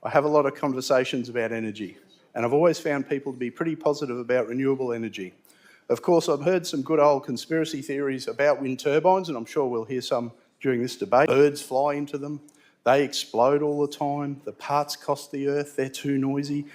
I have a lot of conversations about energy, and I've always found people to be pretty positive about renewable energy. Of course, I've heard some good old conspiracy theories about wind turbines, and I'm sure we'll hear some during this debate. Birds fly into them, they explode all the time, the parts cost the earth, they're too noisy.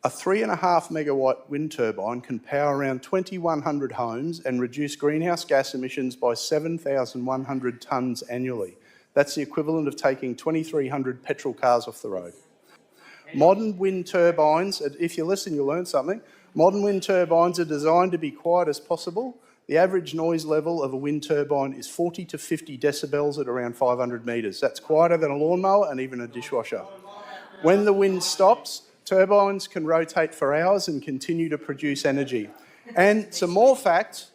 A 3.5 megawatt wind turbine can power around 2,100 homes and reduce greenhouse gas emissions by 7,100 tonnes annually. That's the equivalent of taking 2,300 petrol cars off the road. Modern wind turbines, if you listen, you'll learn something. Modern wind turbines are designed to be quiet as possible. The average noise level of a wind turbine is 40 to 50 decibels at around 500 metres. That's quieter than a lawnmower and even a dishwasher. When the wind stops, turbines can rotate for hours and continue to produce energy. And some more facts.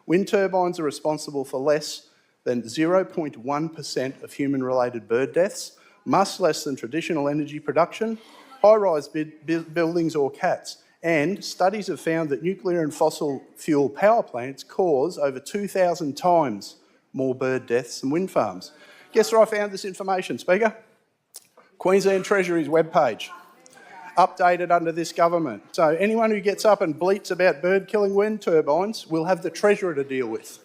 Wind turbines are responsible for less than 0.1% of human-related bird deaths, much less than traditional energy production, high-rise buildings or cats. And studies have found that nuclear and fossil fuel power plants cause over 2,000 times more bird deaths than wind farms. Guess where I found this information, Speaker? Queensland Treasury's webpage, updated under this government. So anyone who gets up and bleats about bird-killing wind turbines will have the Treasurer to deal with.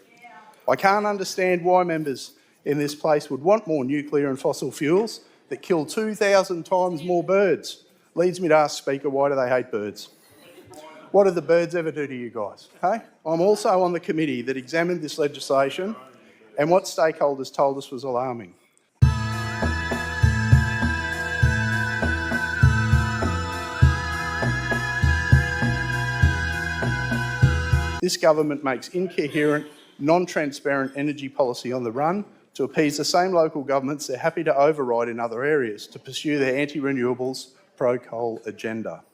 I can't understand why members in this place would want more nuclear and fossil fuels that kill 2,000 times more birds. Leads me to ask, Speaker, why do they hate birds? What did the birds ever do to you guys? Hey? I'm also on the committee that examined this legislation, and what stakeholders told us was alarming. This government makes incoherent, non-transparent energy policy on the run to appease the same local governments they're happy to override in other areas to pursue their anti-renewables, pro-coal agenda.